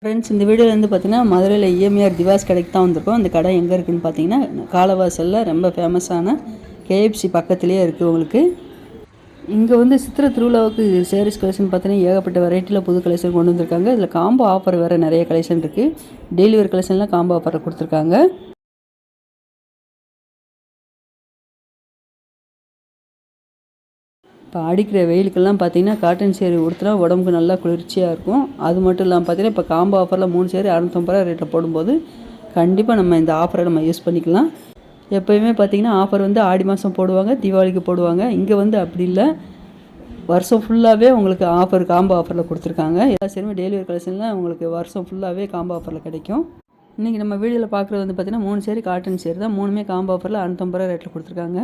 Friends, இந்த வீடியோவில் வந்து பார்த்தீங்கன்னா மதுரையில் இஎம்ஆர் திவாஸ் கடைக்கு தான் வந்திருக்கோம். அந்த கடை எங்கே இருக்குதுன்னு பார்த்தீங்கன்னா காலவாசலில் ரொம்ப ஃபேமஸான கேஎஃப்சி பக்கத்துலேயே இருக்குது உங்களுக்கு. இங்கே வந்து சித்திரை திருவிழாவுக்கு சேரீஸ் கலெக்ஷன் பார்த்தீங்கன்னா ஏகப்பட்ட வெரைட்டியில் புது கலெக்ஷன் கொண்டு வந்திருக்காங்க. இதில் காம்போ ஆஃபர் வேறு நிறைய கலெக்ஷன் இருக்குது. டெய்லி வேர் கலெக்ஷன்லாம் காம்போ ஆஃபரை கொடுத்துருக்காங்க. இப்போ அடிக்கிற வெயிலுக்கெல்லாம் பார்த்தீங்கன்னா காட்டன் சேரீ உடுத்தினா உடம்புக்கு நல்லா குளிர்ச்சியாக இருக்கும். அது மட்டும் இல்லாமல் பார்த்தீங்கன்னா இப்போ காம்போ ஆஃபரில் 3 சேரீ 650 ரூபா ரேட்டில் போடும்போது கண்டிப்பாக நம்ம இந்த ஆஃபரை நம்ம யூஸ் பண்ணிக்கலாம். எப்போயுமே பார்த்திங்கன்னா ஆஃபர் வந்து ஆடி மாதம் போடுவாங்க, தீபாவளிக்கு போடுவாங்க. இங்கே வந்து அப்படி இல்லை, வருஷம் ஃபுல்லாகவே உங்களுக்கு ஆஃபர் காம்போ ஆஃபரில் கொடுத்துருக்காங்க. எல்லா சேருமே டெய்லி வேர் கலெக்ஷனில் உங்களுக்கு வருஷம் ஃபுல்லாகவே காம்போ ஆஃபரில் கிடைக்கும். இன்றைக்கி நம்ம வீடியோவில் பார்க்குறது வந்து பார்த்திங்கன்னா 3 சேரீ காட்டன் சேரீ தான். 3மே காம்போ ஆஃபரில் 650 ரூபா ரேட்டில் கொடுத்துருக்காங்க.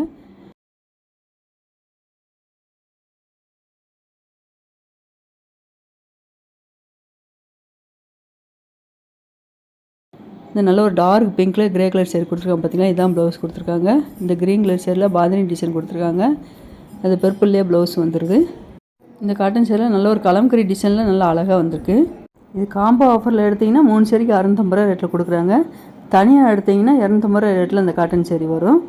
இந்த நல்ல ஒரு dark pink colour grey colour sari கொடுத்துருக்காங்க பார்த்தீங்களா. இதான் ப்ளவுஸ் கொடுத்துருக்காங்க. இந்த க்ரீன் கலர் சேரில் பாந்தினி டிசைன் கொடுத்துருக்காங்க. அது பர்பிள்லேயே ப்ளவுஸ் வந்துடுது. இந்த காட்டன் சேரில் நல்ல ஒரு கலம்கரி டிசைனில் நல்லா அழகாக வந்திருக்கு. இது காம்போ ஆஃபரில் எடுத்திங்கன்னா 3 சேரீக்கு 650 ரூபா ரேட்டில் கொடுக்குறாங்க. தனியாக எடுத்திங்கன்னா 250 ரூபா ரேட்டில் இந்த காட்டன் சேரீ வரும்.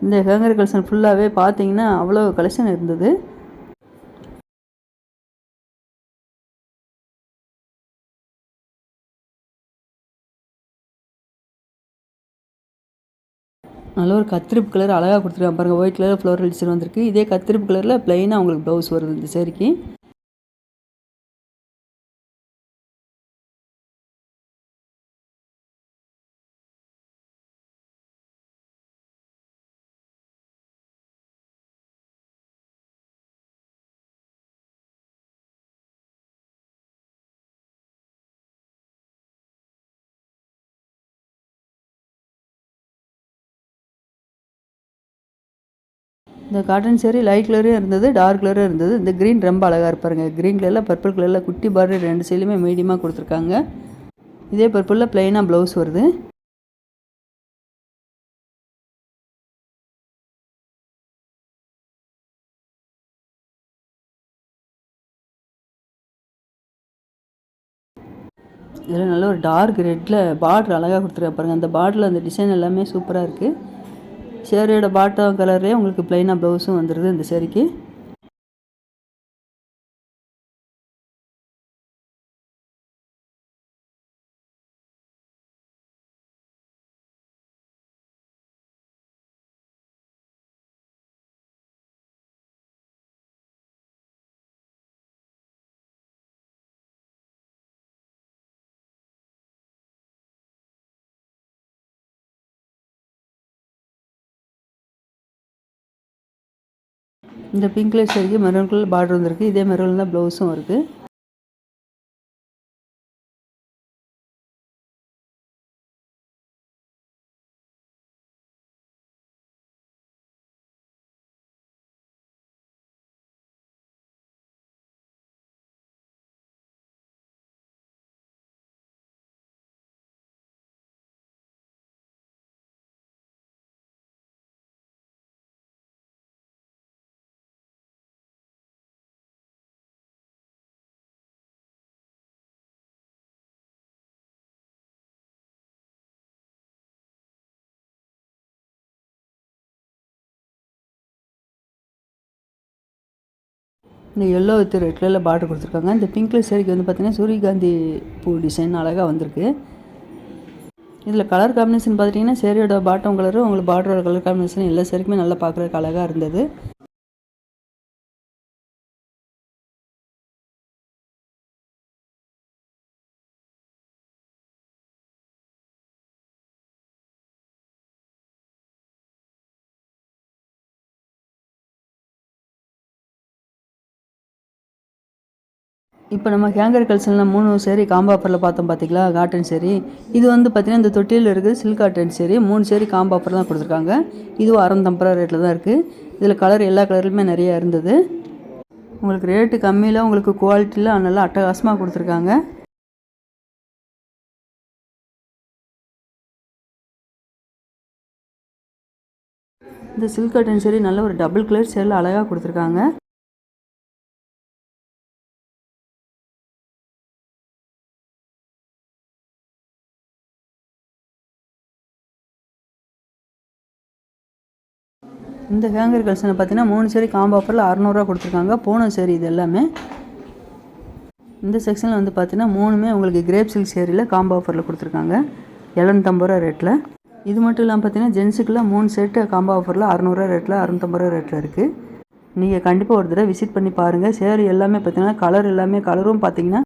இந்த ஹேங்கர் கலெக்ஷன் ஃபுல்லாகவே பார்த்தீங்கன்னா அவ்வளோ கலெக்ஷன் இருந்தது. நல்ல ஒரு கத்திரிப்பு கலர் அழகாக கொடுத்துருக்காங்க பாருங்கள். ஒயிட் கலர் ஃப்ளோரல் டிசைன் வந்திருக்கு. இதே கத்திரிப்பு கலரில் ப்ளைனாக உங்களுக்கு ப்ளவுஸ் வருது இந்த சேரீக்கு. இந்த காட்டன் சேரீ லைட் கலரும் இருந்தது, டார்க் கலரும் இருந்தது. இந்த க்ரீன் ரொம்ப அழகாக இருப்பாருங்க. க்ரீன் கலரில் பர்பிள் கலரில் குட்டி பார்டர் 2 சைடுமே மீடியமாக கொடுத்துருக்காங்க. இதே பர்பிளில் ப்ளைனாக ப்ளவுஸ் வருது. இதில் நல்ல ஒரு டார்க் ரெட்டில் பார்டர் அழகாக கொடுத்துருக்கா பாருங்கள். அந்த பார்டரில் அந்த டிசைன் எல்லாமே சூப்பராக இருக்குது. சேரீயோட பாட்டம் கலர்லேயே உங்களுக்கு ப்ளைனாக ப்ளவுஸும் வந்துடுது இந்த சேரீக்கு. இந்த பிங்க் கலர் சேரீக்கு மெரூன் கலர் பார்டர் வந்திருக்கு. இதே மெரூன் தான் ப்ளவுஸும் இருக்குது. இந்த எல்லோ வித் ரெட் கலரில் பார்டர் கொடுத்துருக்காங்க. இந்த பிங்க் கலர் சேரீக்கு வந்து பார்த்திங்கன்னா சூரியகாந்தி பூ டிசைன் அழகாக வந்திருக்கு. இதில் கலர் காம்பினேஷன் பார்த்துட்டிங்கன்னா சேரீயோட பாட்டம் கலரும் உங்களுக்கு பார்டரோட கலர் காம்பினேஷன் எல்லா சேரீக்குமே நல்லா பார்க்குறதுக்கு அழகாக இருந்தது. இப்போ நம்ம ஹேங்கர் கலெக்ஷனில் 3 சேரீ காம்போ ஆஃபரில் பார்த்தோம் பார்த்தீங்களா, காட்டன் சேரீ. இது வந்து பார்த்திங்கன்னா இந்த தொட்டியில் இருக்குது silk cotton sari. 3 sari combo offer தான் கொடுத்துருக்காங்க. இதுவும் 650 ரூபா ரேட்டில் தான் இருக்குது. இதில் கலர் எல்லா கலருமே நிறையா இருந்தது. உங்களுக்கு ரேட்டு கம்மியில் உங்களுக்கு குவாலிட்டியில் நல்லா அட்டகாசமாக கொடுத்துருக்காங்க. இந்த சில்க் காட்டன் சேரீ நல்ல ஒரு டபுள் கலர் சேரில் அழகாக கொடுத்துருக்காங்க. இந்த ஹேங்கர் கலெக்ஷனை பார்த்தீங்கன்னா 3 சேரீ காம்போ ஆஃபரில் 600 கொடுத்துருக்காங்க. பூனை சேரீ இது எல்லாமே. இந்த செக்ஷனில் வந்து பார்த்தீங்கன்னா 3மே உங்களுக்கு கிரேப் சில்க் சேரீயில் காம்போ ஆஃபரில் கொடுத்துருக்காங்க 750 ரேட்டில். இது மட்டும் இல்லாமல் பார்த்தீங்கன்னா ஜென்ஸுக்குலாம் 3 செட்டு காம்போ ஆஃபரில் 600 ரேட்டில் 650 ரேட்டில் இருக்குது. நீங்கள் கண்டிப்பாக ஒரு தடவை விசிட் பண்ணி பாருங்கள். சேரீ எல்லாமே பார்த்தீங்கன்னா கலர் எல்லாமே கலரும் பார்த்தீங்கன்னா